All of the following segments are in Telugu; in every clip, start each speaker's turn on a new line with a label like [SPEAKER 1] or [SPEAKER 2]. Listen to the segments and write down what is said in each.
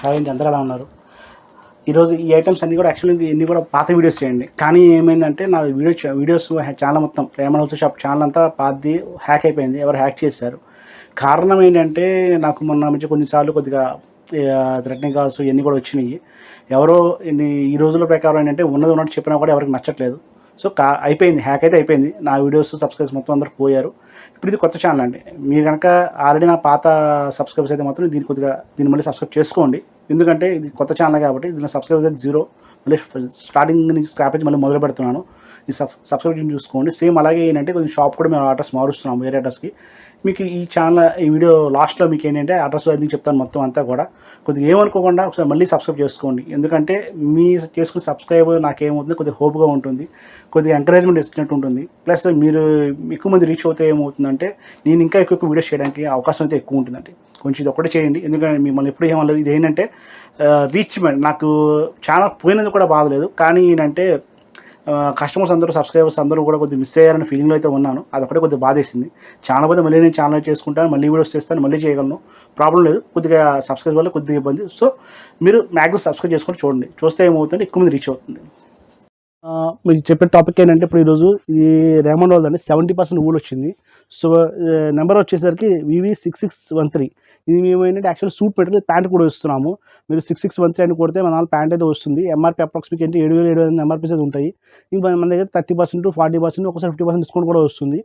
[SPEAKER 1] హాయ్ అండి, అందరూ ఎలా ఉన్నారు? ఈరోజు ఈ ఐటమ్స్ అన్నీ కూడా యాక్చువల్లీ ఇన్ని కూడా పాత వీడియోస్ చేయండి. కానీ ఏమైందంటే నా వీడియోస్ ఛానల్ మొత్తం ప్రేమ హౌస్ షాప్ ఛానల్ అంతా పాతది హ్యాక్ అయిపోయింది. ఎవరు హ్యాక్ చేశారు. కారణం ఏంటంటే నాకు మొన్న నుంచి కొన్నిసార్లు కొద్దిగా థ్రెటనింగ్ కాల్స్ ఇవన్నీ కూడా వచ్చినాయి. ఎవరో ఈ రోజుల ప్రకారం ఏంటంటే ఉన్నది ఉన్నట్టు చెప్పినా కూడా ఎవరికి నచ్చట్లేదు. సో అయిపోయింది, హ్యాక్ అయితే అయిపోయింది. నా వీడియోస్ సబ్స్క్రైబర్స్ మొత్తం అందరూ పోయారు. ఇప్పుడు ఇది కొత్త ఛానల్ అండి. మీరు కనుక ఆల్రెడీ నా పాత సబ్స్క్రైబర్స్ అయితే మాత్రం దీన్ని మళ్ళీ సబ్స్క్రైబ్ చేసుకోండి. ఎందుకంటే ఇది కొత్త ఛానల్ కాబట్టి దీనిలో సబ్స్క్రైబర్స్ అయితే 0. మళ్ళీ స్టార్టింగ్ నుంచి స్క్రాప్ నుంచి మళ్ళీ మొదలు పెడుతున్నాను. ఈ సబ్స్క్రిప్షన్ చూసుకోండి. సేమ్ అలాగే ఏంటంటే కొంచెం షాప్ కూడా మేము అడ్రస్ మారుస్తున్నాము, వేరే అడ్రస్కి. మీకు ఈ ఛానల్ ఈ వీడియో లాస్ట్లో మీకు ఏంటంటే అడ్రస్ అది చెప్తాను మొత్తం అంతా కూడా. కొద్దిగా ఏమనుకోకుండా ఒకసారి మళ్ళీ సబ్స్క్రైబ్ చేసుకోండి. ఎందుకంటే మీ చేసుకున్న సబ్స్క్రైబ్ నాకేమవుతుంది, కొద్దిగా హోప్గా ఉంటుంది, కొద్దిగా ఎంకరేజ్మెంట్ ఇచ్చినట్టు ఉంటుంది. ప్లస్ మీరు ఎక్కువ మంది రీచ్ అవుతే ఏమవుతుందంటే నేను ఇంకా ఎక్కువ వీడియోస్ చేయడానికి అవకాశం అయితే ఎక్కువ ఉంటుందండి. కొంచెం ఇది ఒక్కటే చేయండి. ఎందుకంటే మిమ్మల్ని ఎప్పుడు ఏమలేదు. ఇది ఏంటంటే రీచ్మెంట్. నాకు ఛానల్ పోయినది కూడా బాధలేదు, కానీ ఏంటంటే కస్టమర్స్ అందరూ సబ్స్క్రైబర్స్ అందరూ కూడా కొద్దిగా మిస్ అయ్యారని ఫీలింగ్లో అయితే ఉన్నాను. అదొకటే కొద్దిగా బాధేసింది. ఛానల్ పోతే మళ్ళీ నేను ఛానల్ చేసుకుంటాను, మళ్ళీ వీడియోస్ చేస్తాను, మళ్ళీ చేయగలను, ప్రాబ్లం లేదు. కొద్దిగా సబ్స్క్రైబ్ వల్ల కొద్దిగా ఇబ్బంది. సో మీరు మ్యాక్సిమం సబ్స్క్రైబ్ చేసుకొని చూడండి. చూస్తే ఏమవుతుందంటే ఎక్కువ మంది రీచ్ అవుతుంది. మీకు చెప్పే టాపిక్ ఏంటంటే ఇప్పుడు ఈరోజు ఈ రేమండ్ వాళ్ళండి 70% ఊళ్ళు వచ్చింది. సో నెంబర్ వచ్చేసరికి VV6613. ఇది మేము ఏంటంటే యాక్చువల్ సూట్ మెటీరియల్ ప్యాంట్ కూడా ఇస్తున్నాము. మీరు 6613 అని కొడితే మన ప్యాంట్ అయితే వస్తుంది. MRP అప్రాక్సిమేట్ ఏంటి 7,700 MRPస్ అయితే ఉంటాయి. ఇంకా మన దగ్గర 30%, 40%, ఒకసారి 50% డిస్కౌంట్ కూడా వస్తుంది.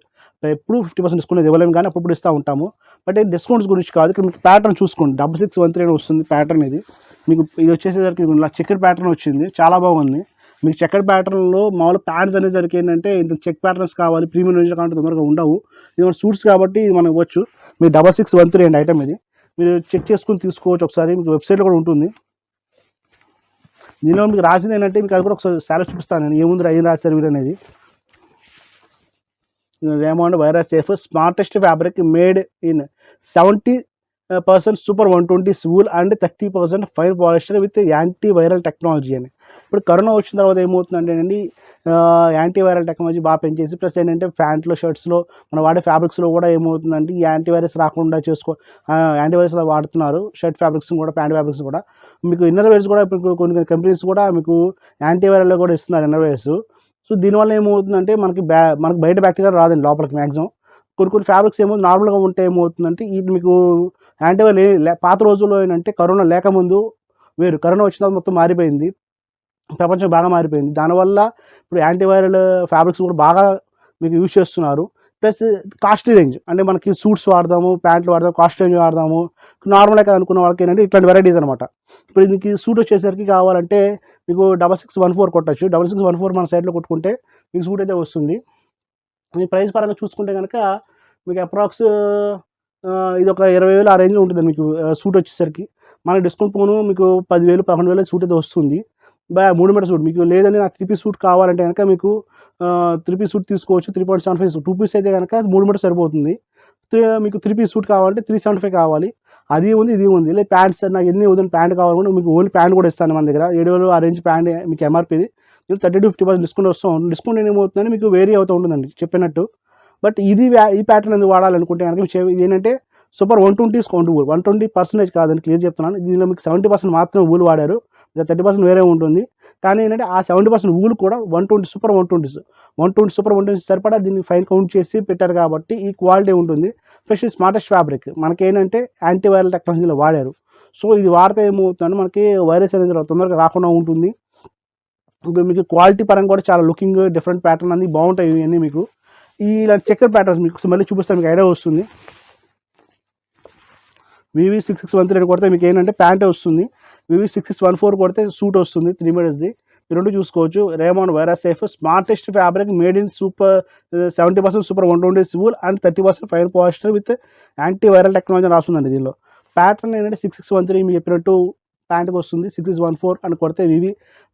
[SPEAKER 1] ఎప్పుడు 50% డిస్కౌంట్ ఇవ్వలేము, కానీ అప్పుడు ఇస్తూ ఉంటాము. బట్ డిస్కౌంట్స్ గురించి కాదు, ఇక్కడ మీకు ప్యాటర్న్ చూసుకోండి. 6613 అని వస్తుంది ప్యాటర్న్. ఇది మీకు ఇది వచ్చేసరికి చెక్కర్ ప్యాటర్న్ వచ్చింది, చాలా బాగుంది. మీకు చెక్కర్ ప్యాటర్న్లో మామూలు ప్యాంట్స్ అనేసరికి ఏంటంటే ఇంత చెక్ ప్యాటర్న్స్ కావాలి, ప్రీమియం రేంజ్ కాబట్టి తొందరగా ఉండవు. ఇది మన సూట్స్ కాబట్టి ఇది మనకు ఇవ్వచ్చు. మీకు 6613 అండి ఐటమ్. ఇది మీరు చెక్ చేసుకుని తీసుకోవచ్చు. ఒకసారి మీకు వెబ్సైట్లో కూడా ఉంటుంది. దీనిలో మీకు రాసింది ఏంటంటే మీకు అది కూడా ఒకసారి శారీ చూపిస్తాను నేను, ఏముంది ఏం రాశారు వీరు అనేది. Raymond virus safe smartest fabric made in 70% super 120 wool and 30% fine polyester with anti viral technology అని. ఇప్పుడు కరోనా వచ్చిన తర్వాత ఏమవుతుందంటే అండి, యాంటీ వైరల్ టెక్నాలజీ బాగా పెంచేసి ప్లస్ ఏంటంటే ప్యాంట్లో, షర్ట్స్లో మనం వాడే ఫ్యాబ్రిక్స్లో కూడా ఏమవుతుందంటే ఈ యాంటీ వైరస్ రాకుండా యాంటీ వైరస్ వాడుతున్నారు. షర్ట్ ఫ్యాబ్రిక్స్ కూడా, ప్యాంట్ ఫ్యాబ్రిక్స్ కూడా. మీకు ఇన్నర్ వేర్స్ కూడా ఇప్పుడు కొన్ని కంపెనీస్ కూడా మీకు యాంటీ వైరల్లో కూడా ఇస్తున్నారు ఇన్నర్ వేర్స్. సో దీనివల్ల ఏమవుతుందంటే మనకి బయట బ్యాక్టీరియా రాదండి లోపలికి మ్యాక్సిమం. కొన్ని ఫ్యాబ్రిక్స్ ఏమో నార్మల్గా ఉంటే ఏమవుతుందంటే ఇది మీకు యాంటీవైరల్ పాత రోజుల్లో ఏంటంటే కరోనా లేకముందు వేరు, కరోనా వచ్చిన తర్వాత మొత్తం మారిపోయింది, ప్రపంచం బాగా మారిపోయింది. దానివల్ల ఇప్పుడు యాంటీవైరల్ ఫ్యాబ్రిక్స్ కూడా బాగా మీకు యూజ్ చేస్తున్నారు. ప్లస్ కాస్ట్లీ రేంజ్ అంటే మనకి సూట్స్ వాడదాము, ప్యాంట్లు వాడదాము, కాస్ట్ రేంజ్ వాడదాము, నార్మల్గా కదా అనుకున్న వాళ్ళకి ఏంటంటే ఇట్లాంటి వెరైటీస్ అనమాట. ఇప్పుడు దీనికి సూట్ వచ్చేసరికి కావాలంటే మీకు 6614 కొట్టచ్చు. 6614 మన సైడ్లో కొట్టుకుంటే మీకు సూట్ అయితే వస్తుంది. మీ ప్రైస్ పరంగా చూసుకుంటే కనుక మీకు అప్రాక్స్ ఇది ఒక 20,000 ఆ రేంజ్లో ఉంటుంది మీకు సూట్ వచ్చేసరికి. మనకి డిస్కౌంట్ పోను మీకు 10,000, 11,000 సూట్ అయితే వస్తుంది. 3 మీటర్ సూట్ మీకు లేదని నాకు 3 పీస్ సూట్ కావాలంటే కనుక మీకు 3 పీస్ సూట్ తీసుకోవచ్చు. 3.75 2 పీస్ అయితే కనుక 3 మీటర్ సరిపోతుంది. మీకు 3 పీస్ సూట్ కావాలంటే 375 కావాలి. అది ఉంది, ఇది ఉంది. లేదు ప్యాంట్స్ నాకు ఎన్ని వద్దని ప్యాంట్ కావాలనుకుంటే మీకు ఓన్లీ ప్యాంట్ కూడా ఇస్తాను మన దగ్గర. 7,000 ఆ రేంజ్ ప్యాంట్ మీకు MRPది. మీరు 30-50% డిస్కౌంట్ వస్తుంది. డిస్కౌంట్ ఏమవుతుందని మీకు వేరీ అవుతూ ఉంటుందండి చెప్పినట్టు. బట్ ఈ ప్యాటర్న్ ఎందుకు వాడాలనుకుంటే కనుక ఇది ఏంటంటే సూపర్ 120 డిస్కౌంట్ ఊలు 120% కాదని క్లియర్ చెప్తున్నాను. దీనిలో మీకు 70% మాత్రం ఊలు వాడారు, 30% వేరే ఉంటుంది. కానీ ఏంటంటే ఆ 70% ఊలు కూడా 120 సూపర్ 120 సరిపడా దీన్ని ఫైన్ కౌంట్ చేసి పెట్టారు కాబట్టి ఈ క్వాలిటీ ఉంటుంది. ప్లస్ స్మార్టెస్ట్ ఫ్యాబ్రిక్ మనకేంటంటే యాంటీవైరల్ టెక్నాలజీలో వాడారు. సో ఇది వాడితే ఏమవుతుందంటే మనకి వైరస్ అనేది తొందరగా రాకుండా ఉంటుంది. మీకు క్వాలిటీ పరంగా కూడా చాలా లుకింగ్ డిఫరెంట్ ప్యాటర్న్ అన్నీ బాగుంటాయి. ఇవన్నీ మీకు ఇలా చెక్కర్ ప్యాటర్న్స్ మీకు మళ్ళీ చూపిస్తాను, మీకు ఐడియా వస్తుంది. VV6613 కొడితే మీకు ఏంటంటే ప్యాంటే వస్తుంది. VV6614 కొడితే సూట్ వస్తుంది 3 మీటర్స్ది. ఈ రెండు చూసుకోవచ్చు. Raymond virus safe smartest fabric made in super 70% super 120 wool and 30% fine polyester with anti viral technology రాస్తుందండి. దీనిలో ప్యాటర్న్ ఏంటంటే 6613 మీకు చెప్పినట్టు ప్యాంట్కి వస్తుంది. 6614 అని కొడితే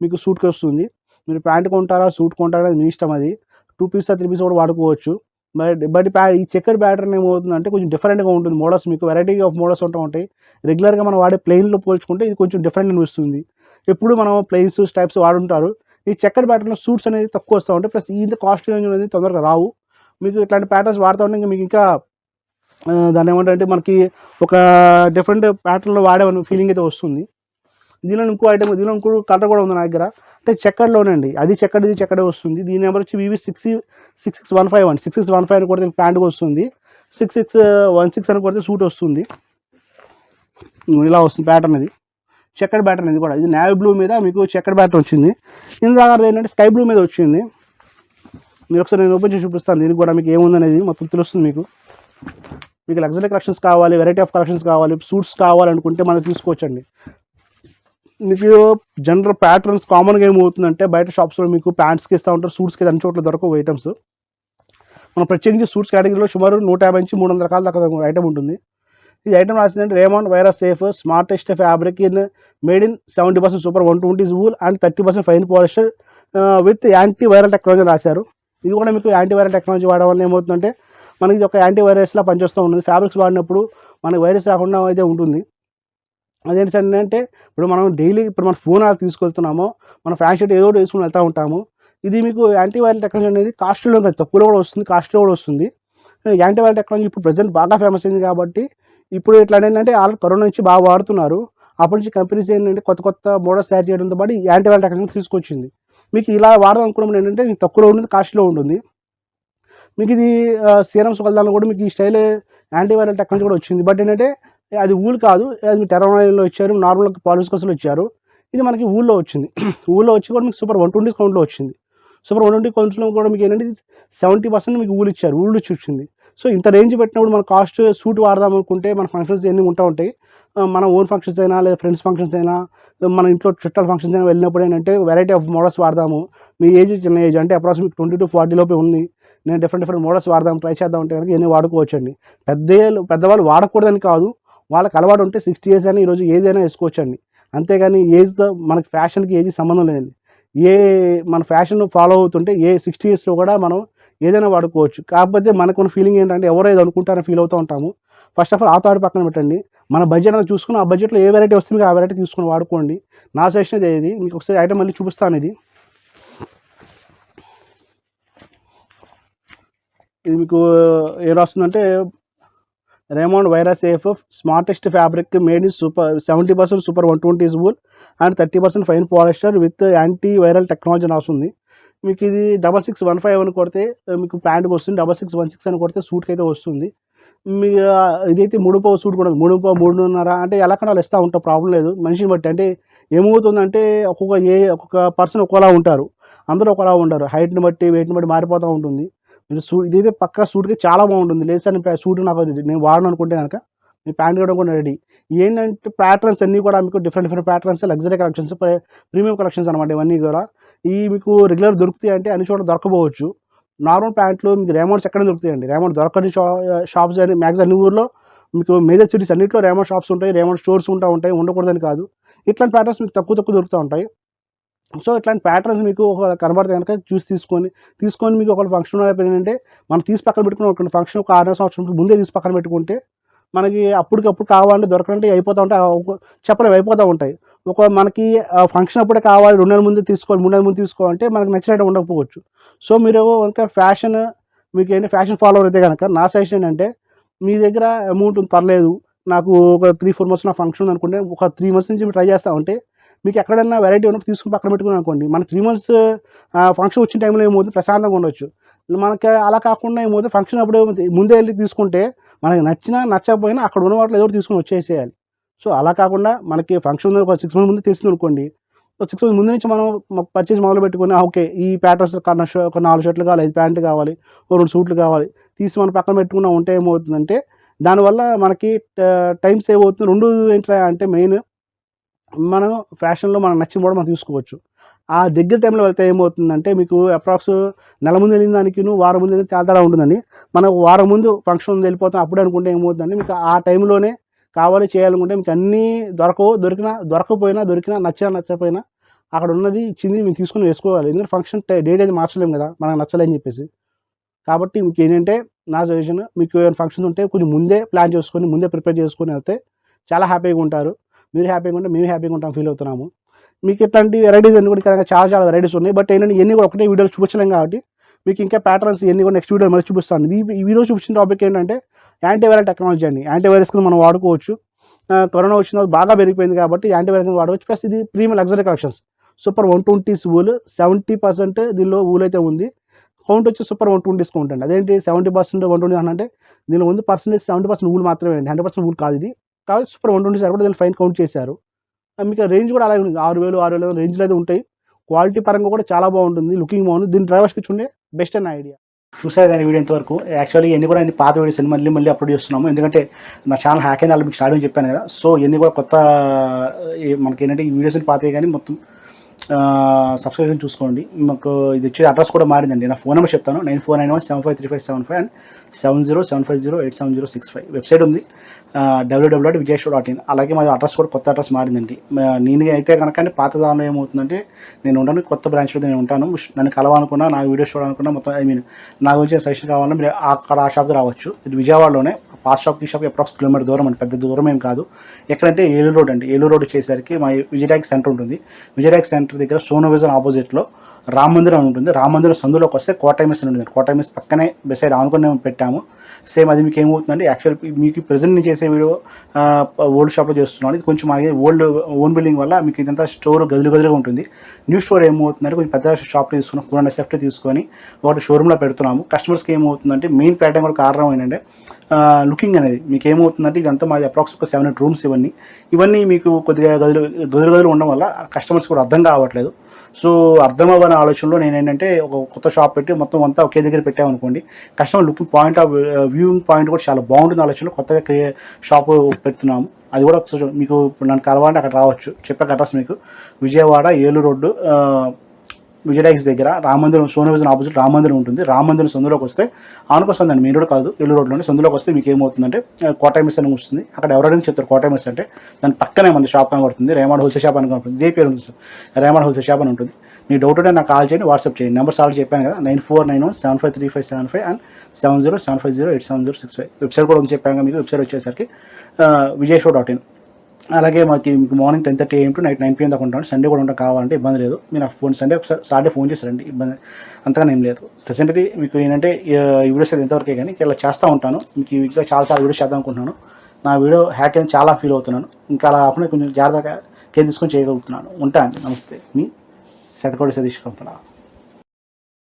[SPEAKER 1] మీకు సూట్కి వస్తుంది. మీరు ప్యాంట్ కొంటారా సూట్ కొంటారా మీ ఇష్టం. అది 2 పీస్ 3 పీస్ కూడా వాడుకోవచ్చు. బట్ ఈ చెక్కర్ ప్యాటర్న్ ఏమవుతుందంటే కొంచెం డిఫరెంట్గా ఉంటుంది. మోడల్స్ మీకు వెరైటీ ఆఫ్ మోడల్స్ ఉంటాయి. రెగ్యులర్గా మనం వాడే ప్లెయిన్లో పోల్చుకుంటే ఇది కొంచెం డిఫరెంట్ అనిపిస్తుంది. ఎప్పుడు మనం ప్లెయిన్స్ టైప్స్ వాడుంటారు. ఈ చెక్కర్ ప్యాటర్న్లో సూట్స్ అనేది తక్కువ వస్తూ ఉంటాయి. ప్లస్ ఇంత కాస్ట్ రేంజ్ అనేది తొందరగా రావు. మీకు ఇట్లాంటి ప్యాటర్న్స్ వాడుతూ ఉంటే మీకు ఇంకా దాన్ని ఏమంటారంటే మనకి ఒక డిఫరెంట్ ప్యాటర్న్లో వాడే ఫీలింగ్ అయితే వస్తుంది. దీనిలో ఇంకో ఐటమ్, దీనిలో ఇంకో కలర్ కూడా ఉంది నా దగ్గర. అంటే చెక్కడ్లోనండి, అది చెక్కడ్ ఇది చెక్కడే వస్తుంది. దీని నెంబర్ వచ్చి VV6615 6615 అని కొడితే ప్యాంట్కి వస్తుంది, 6616 అని కొడితే సూట్ వస్తుంది. ఇలా వస్తుంది ప్యాటర్న్. ఇది చెక్కడ్ ప్యాటర్న్, ఇది కూడా. ఇది నేవీ బ్లూ మీద మీకు చెక్కడ్ ప్యాటర్న్ వచ్చింది. ఇందాక ఏంటంటే స్కై బ్లూ మీద వచ్చింది. మీరు ఒకసారి నేను ఓపెన్ చేసి చూపిస్తాను, దీనికి కూడా మీకు ఏముందనేది మొత్తం తెలుస్తుంది మీకు. మీకు లగ్జరీ కలెక్షన్స్ కావాలి, వెరైటీ ఆఫ్ కలెక్షన్స్ కావాలి, సూట్స్ కావాలనుకుంటే మనం తీసుకోవచ్చండి. మీకు జనరల్ ప్యాటర్న్స్ కామన్గా ఏమవుతుందంటే బయట షాప్స్లో మీకు ప్యాంట్స్కి ఇస్తూ ఉంటారు, సూట్స్కి అన్ని చోట్ల దొరకవు ఐటమ్స్. మనం ప్రత్యేకించి సూట్స్ కేటగిరీలో సుమారు 150 నుంచి 300 రకాల దాకా ఐటమ్ ఉంటుంది. ఈ ఐటమ్ రాసిందంటే Raymond virus safe smartest fabric made in 70% super 120 wool and 30% fine polyester with anti viral technology రాశారు. ఇది కూడా మీకు యాంటీ వైరల్ టెక్నాలజీ వాడడం వల్ల ఏమవుతుందంటే మనకి ఒక యాంటీ వైరస్లా పనిచేస్తూ ఉంటుంది. ఫ్యాబ్రిక్స్ వాడినప్పుడు మనకి వైరస్ రాకుండా అయితే ఉంటుంది. అదేంటంటే ఇప్పుడు మనం డైలీ మన ఫోన్ అలా తీసుకెళ్తున్నామో, మన ఫ్యాన్ షర్ట్ ఏదో ఒకటి వేసుకుని వెళ్తూ ఉంటాము. ఇది మీకు యాంటీ వైరల్ టెక్నాలజీ అనేది కాస్ట్లో కాదు, తక్కువలో కూడా వస్తుంది, కాస్ట్లో కూడా వస్తుంది. యాంటీ వైరల్ టెక్నాలజీ ఇప్పుడు ప్రజెంట్ బాగా ఫేమస్ అయింది కాబట్టి ఇప్పుడు ఇట్లా ఏంటంటే ఆల్రెడీ కరోనా నుంచి బాగా వాడుతున్నారు. అప్పటి నుంచి కంపెనీస్ ఏంటంటే కొత్త కొత్త మోడల్స్ తయారు చేయడంతో పాటు యాంటీ వైరల్ టెక్నాలజీ తీసుకొచ్చింది. మీకు ఇలా వాడదాం అనుకున్నప్పుడు ఏంటంటే మీకు తక్కువలో ఉంటుంది, కాస్ట్లో ఉంటుంది. మీకు ఇది సీరమ్స్ వల్ల కూడా మీకు ఈ స్టైల్ యాంటీ వైరల్ టెక్నాలజీ కూడా వచ్చింది. బట్ ఏంటంటే అది ఊల్ కాదు, అది మీకు టెర్మోనైల్లో ఇచ్చారు, నార్మల్ పాలిస్కోస్లో ఇచ్చారు. ఇది మనకి ఊళ్ళో వచ్చింది. ఊళ్ళో వచ్చి కూడా మీకు సూపర్ 120 కౌంట్లో వచ్చింది. సూపర్ 120 కౌంట్స్లో కూడా మీకు ఏంటంటే 70% మీకు ఊళ్ళు ఇచ్చారు, ఊళ్ళు ఇచ్చి వచ్చింది. సో ఇంత రేంజ్ పెట్టినప్పుడు మన కాస్ట్ సూట్ వాడదాం అనుకుంటే మన ఫంక్షన్స్ ఎన్ని ఉంటా ఉంటాయి. మన ఓన్ ఫంక్షన్స్ అయినా లేదా ఫ్రెండ్స్ ఫంక్షన్స్ అయినా మన ఇంట్లో చుట్టాల ఫంక్షన్స్ అయినా వెళ్ళినప్పుడు ఏంటంటే వెరైటీ ఆఫ్ మోడల్స్ వాడదాము. మీ ఏజ్ చిన్న ఏజ్ అంటే అప్రాక్సిమేట్ 20 to 40 లోపే ఉంది, నేను డిఫరెంట్ మోడల్స్ వాడదాం ట్రై చేద్దాం అంటే కనుక ఇవన్నీ వాడుకోవచ్చండి. పెద్దవాళ్ళు వాడకూడదని కాదు, వాళ్ళకి అలవాటు ఉంటే 60 years అయినా ఈరోజు ఏదైనా వేసుకోవచ్చండి. అంతేగాని ఏజ్తో మనకి ఫ్యాషన్కి ఏజ్ సంబంధం లేదండి. మన ఫ్యాషన్ ఫాలో అవుతుంటే 60 yearsలో కూడా మనం ఏదైనా వాడుకోవచ్చు. కాకపోతే మనకున్న ఫీలింగ్ ఏంటంటే ఎవరో ఏదో అనుకుంటారని ఫీల్ అవుతూ ఉంటాము. ఫస్ట్ ఆఫ్ ఆల్ ఆ థాట్ పక్కన పెట్టండి, మన బడ్జెట్ అనేది చూసుకుని ఆ బడ్జెట్లో ఏ వెరైటీ వస్తుంది ఆ వెరైటీ తీసుకుని వాడుకోండి. నా సజెషన్ ఇది. మీకు ఒకసారి ఐటమ్ మళ్ళీ చూపిస్తాను. ఇది మీకు ఏం రాస్తుందంటే Raymond virus safe smartest fabric made in super 70% super 120 wool and 30% fine polyester with anti viral technology రాస్తుంది. మీకు ఇది 6615 అని కొడితే మీకు ప్యాంట్కి వస్తుంది, 6616 అని కొడితే సూట్కి అయితే వస్తుంది. మీ ఇదైతే 3 సూట్ కూడా 3 3.5 అంటే ఎలా కన్నా ఇస్తూ ఉంటాం, ప్రాబ్లం లేదు. మనిషిని బట్టి అంటే ఏమవుతుందంటే ఒక్కొక్క పర్సన్ ఒకలా ఉంటారు, అందరూ ఒకలా ఉంటారు. హైట్ని బట్టి వెయిట్ని బట్టి మారిపోతూ ఉంటుంది. ఇదైతే పక్కా సూట్కి చాలా బాగుంటుంది. లేదు సార్ సూట్ నాకు నేను వాడను అనుకుంటే కనుక మీ ప్యాంట్ కూడా రెడీ. ఏంటంటే ప్యాటర్న్స్ అన్నీ కూడా మీకు different patterns, luxury collections, premium collections అనమాట. ఇవన్నీ కూడా మీకు రెగ్యులర్ దొరుకుతాయి అంటే అన్ని చోట్ల దొరకపోవచ్చు. నార్మల్ ప్యాంట్లు మీకు రేమండ్స్ ఎక్కడ దొరుకుతాయండి. రేమండ్ దొరకని షాప్స్ అని మ్యాక్సిమం అన్ని ఊర్లో మీకు మేజర్ సిటీస్ అన్నింటిలో రేమండ్ షాప్స్ ఉంటాయి, రేమండ్ స్టోర్స్ ఉంటాయి, ఉండకూడదని కాదు. ఇట్లాంటి ప్యాటర్న్స్ మీకు తక్కువ దొరుకుతూ ఉంటాయి. సో ఇట్లాంటి ప్యాటర్న్స్ మీకు ఒక కనబడితే కనుక చూసి తీసుకొని మీకు ఒక ఫంక్షన్ ఏంటంటే మనం తీసి పక్కన పెట్టుకుని ఒక ఫంక్షన్ ఒక 6 సంవత్సరం ముందే తీసి పక్కన పెట్టుకుంటే మనకి అప్పటికప్పుడు కావాలంటే దొరకంటే అయిపోతూ ఉంటాయి, చెప్పలేము అయిపోతూ ఉంటాయి. మనకి ఫంక్షన్ అప్పుడే కావాలి, 2 నెలల ముందు తీసుకోవాలి, 3 నెలల ముందు తీసుకోవాలంటే మనకు నచ్చినట్టు ఉండకపోవచ్చు. సో మీరు ఇంకా మీకు ఏంటి ఫ్యాషన్ ఫాలోవర్ అయితే కనుక నా సజెషన్ ఏంటంటే మీ దగ్గర అమౌంట్ పర్లేదు, నాకు ఒక 3-4 months నా ఫంక్షన్ ఉంది అనుకుంటే ఒక 3 months నుంచి మీరు ట్రై చేస్తూ ఉంటే మీకు ఎక్కడన్నా వెరైటీ ఉన్నప్పుడు తీసుకుని పక్కన పెట్టుకుని అనుకోండి, మన 3 months ఫంక్షన్ వచ్చిన టైంలో ఏమవుతుంది ప్రశాంతంగా ఉండొచ్చు. మనకి అలా కాకుండా ఏమవుతుంది ఫంక్షన్ అప్పుడు ముందే వెళ్ళి తీసుకుంటే మనకి నచ్చకపోయినా అక్కడ ఉన్న వాటిలో ఏదో తీసుకుని వచ్చేసేయాలి. సో అలా కాకుండా మనకి ఫంక్షన్ ఒక 6 months ముందు తెలిసింది అనుకోండి, 6 months ముందు నుంచి మనం పర్చేస్ మొదలు పెట్టుకుని ఓకే ఈ ప్యాటర్న్స్ ఒక 4 షర్ట్లు కావాలి, 5 ప్యాంట్లు కావాలి, 2 సూట్లు కావాలి తీసి మనం పక్కన పెట్టుకున్నా ఉంటే ఏమవుతుందంటే దానివల్ల మనకి టైం సేవ్ అవుతుంది. 2 ఏంటంటే అంటే మెయిన్ మనం ఫ్యాషన్లో మనకు నచ్చిన కూడా మనం తీసుకోవచ్చు. ఆ దగ్గర టైంలో వెళ్తే ఏమవుతుందంటే మీకు అప్రాక్స్ నెల ముందు వెళ్ళిన దానికి వారం ముందు చాలా తేడా ఉంటుందండి. మనం వారం ముందు ఫంక్షన్ ముందు వెళ్ళిపోతాం అప్పుడే అనుకుంటే ఏమవుతుందంటే మీకు ఆ టైంలోనే కావాలి చేయాలనుకుంటే మీకు అన్నీ దొరికినా నచ్చకపోయినా అక్కడ ఉన్నది ఇచ్చింది మేము తీసుకుని వేసుకోవాలి. ఎందుకంటే ఫంక్షన్ డేట్ అయితే మార్చలేము కదా మనకు నచ్చలేని చెప్పేసి. కాబట్టి మీకు ఏంటంటే నా సజెషన్, మీకు ఏమైనా ఫంక్షన్స్ ఉంటే కొంచెం ముందే ప్లాన్ చేసుకొని ముందే ప్రిపేర్ చేసుకొని వెళ్తే చాలా హ్యాపీగా ఉంటారు. మీరు హ్యాపీగా ఉంటే మేము హ్యాపీగా ఉంటాం ఫీల్ అవుతున్నాము. మీకు ఇట్లాంటి వెరైటీస్ అన్ని కూడా చాలా వెరైటీస్ ఉన్నాయి. బట్ ఏంటంటే ఇవన్నీ కూడా ఒకటే వీడియోలో చూపించలేం కాబట్టి మీకు ఇంకా ప్యాటర్న్స్ ఇవన్నీ కూడా నెక్స్ట్ వీడియో మళ్ళీ చూపిస్తాను. ఈ వీడియో చూపించిన టాపిక్ ఏంటంటే యాంటీ వైరల్ టెక్నాలజీ అండి. యాంటీ వైరస్ కింద మనం వాడుకోవచ్చు. కరోనా వచ్చిన తర్వాత బాగా పెరిగిపోయింది కాబట్టి యాంటీవైరల్ వాడవచ్చు. ప్లస్ ఇది premium luxury collections. Super 120s wool 70% దీనిలో వూల్ అయితే ఉంది. కౌంట్ వచ్చి సూపర్ 120s కౌంట్ అండి. అదేంటి 70% 120 అంటే దీనిలో ఉంది పర్సెంటేజ్ 70% వూల్ మాత్రమే అండి, 100% వూల్ కాదు ఇది. కాబట్టి సూపర్ 120 కూడా దీన్ని ఫైన్ కౌంట్ చేశారు. మీకు రేంజ్ కూడా అలాగే ఉంది, 6,000 రేంజ్లో అయితే ఉంటాయి. క్వాలిటీ పరంగా కూడా చాలా బాగుంటుంది, లుకింగ్ బాగుంది. దీని డ్రైవర్స్కి చూడండి బెస్ట్ అన్న ఐడియా. చూసారు కానీ వీడియో ఇంతవరకు. యాక్చువల్లీ ఇవన్నీ కూడా పాత వీడియోస్ మళ్ళీ అప్లోడ్ చేస్తున్నాము, ఎందుకంటే నా ఛానల్ హ్యాక్ అయింది మీకు స్టార్టింగ్ చెప్పాను కదా. సో ఇవన్నీ కూడా కొత్త మనకి ఏంటంటే ఈ వీడియోస్ పాతవి కానీ మొత్తం సబ్స్క్రిప్షన్ చూసుకోండి. మాకు ఇది వచ్చే అడ్రస్ కూడా మారిందండి. నా ఫోన్ నెంబర్ చెప్తాను, 9491753575 అండ్ 7075087065. వెబ్సైట్ ఉంది www.vijayshop.in. అలాగే మాది అడ్రస్ కూడా కొత్త అడ్రస్ మారిందండి. నేను అయితే కనుక పాత దానిలో ఏమవుతుందంటే నేను ఉంటాను కొత్త బ్రాంచ్లో నేను ఉంటాను. నన్ను కలవాలనుకున్నా, నా వీడియోస్ చూడాలనుకున్నా, మొత్తం నా గురించి సజెషన్ కావాలన్నా మీరు అక్కడ ఆ షాప్కి రావచ్చు. ఇది విజయవాడలోనే. పాస్ షాప్కి ఈ షాప్కి అప్రాక్స్ కిలోమీటర్ దూరం అండి, పెద్ద దూరం ఏం కాదు. ఎక్కడంటే ఏలూరు రోడ్ అండి. ఏలూరు రోడ్ వచ్చేసరికి మా విజయటాక్ సెంటర్ ఉంటుంది. విజయటాక్ సెంటర్ దగ్గర సోనో విజన్ ఆపోజిట్లో రామ మందిరం ఉంటుంది. రామ మందిరం సందులోకి వస్తే కోటైమిస్ ఉంటుంది. కోటైమిస్ పక్కనే బెసైడ్ ఆనుకుని పెట్టాము. సేమ్ అది మీకు ఏమవుతుందంటే యాక్చువల్ మీకు ప్రెజెంట్ నేను చేసే వీడియో ఓల్డ్ షాప్లో చేస్తున్నాను. ఇది కొంచెం మాది ఓన్ బిల్డింగ్ వల్ల మీకు ఇదంతా స్టోర్ గదులుగా ఉంటుంది. న్యూ స్టోర్ ఏమవుతుందంటే కొంచెం పెద్ద షాప్లో తీసుకున్నాం, 400 సెఫ్ట్ తీసుకొని ఒకటి షోరూమ్లో పెడుతున్నాము. కస్టమర్స్కి ఏమవుతుందంటే మెయిన్ ప్యాటర్న్ కూడా కారణం ఏంటంటే లుకింగ్ అనేది. మీకు ఏమవుతుందంటే ఇదంతా మాది అప్రాక్స్ ఒక 7 రూమ్స్. ఇవన్నీ మీకు కొద్దిగా గదులు ఉండడం వల్ల కస్టమర్స్ కూడా అర్థం కావట్లేదు. సో అర్థం అవ్వని ఆలోచనలో నేను ఏంటంటే ఒక కొత్త షాప్ పెట్టి మొత్తం అంతా ఒకే దగ్గర పెట్టామనుకోండి, customer looking point of viewing point కూడా చాలా బాగుంటుంది ఆలోచనలో కొత్తగా షాపు పెడుతున్నాము. అది కూడా మీకు నన్ను కలవాలంటే అక్కడ రావచ్చు. చెప్పాక అడ్రస్ మీకు విజయవాడ ఏలూరు రోడ్డు విజయటాక్స్ దగ్గర రామమందిరం సోనో విజన్ ఆపోజిట్ రామమందిరం ఉంటుంది. రామమందిరం సందులోకి వస్తే ఆనుకొస్తుందండి, మెయిన్ రోడ్ కాదు, ఏలూరు రోడ్లోనే. సందులోకి వస్తే మీకు ఏమవుతుందంటే కోటైమిస్ అని వస్తుంది. అక్కడ ఎవరైనా చెప్తారు కోటైమిస్ అంటే దాని పక్కనే మన షాప్ కనబడుతుంది, రేమాడ్ హోల్సేల్ షాప్ అని కనబడుతుంది. ఇదే పేరు ఉంటుంది సార్, రేమాడ్ హోల్సేల్ షాప్ అని ఉంటుంది. మీ డౌట్ ఉంటే నాకు కాల్ చేయండి, వాట్సాప్ చేయండి. నెంబర్స్ ఆల్రెడీ చెప్పాను కదా, 9491753575 అండ్ 7075087065. వెబ్సైట్ కూడా ఉంది చెప్పాను మీకు. వెబ్సైట్ వచ్చేసరికి vijayshop.in. అలాగే మీకు morning 10:30 AM to night 9 PM దాకా ఉంటాను. సండే కూడా ఉంటాం, కావాలంటే ఇబ్బంది లేదు. మీరు నాకు సండే సాటర్డే ఫోన్ చేస్తారండి, ఇబ్బంది అంతగానే ఏం లేదు. ప్రెసెంట్ అయితే మీకు ఏంటంటే ఈ వీడియోస్ అయితే ఎంతవరకే కానీ ఇలా చేస్తూ ఉంటాను. మీకు ఇంకా చాలా వీడియోస్ చేద్దాం అనుకుంటున్నాను. నా వీడియో హ్యాక్ అని చాలా ఫీల్ అవుతున్నాను. ఇంకా అలా కాకుండా కొంచెం జాగ్రత్తగా కేర్ తీసుకొని చేయగలుగుతున్నాను. ఉంటా అండి, నమస్తే. మీ శతకోటి సతీష్ కంపన.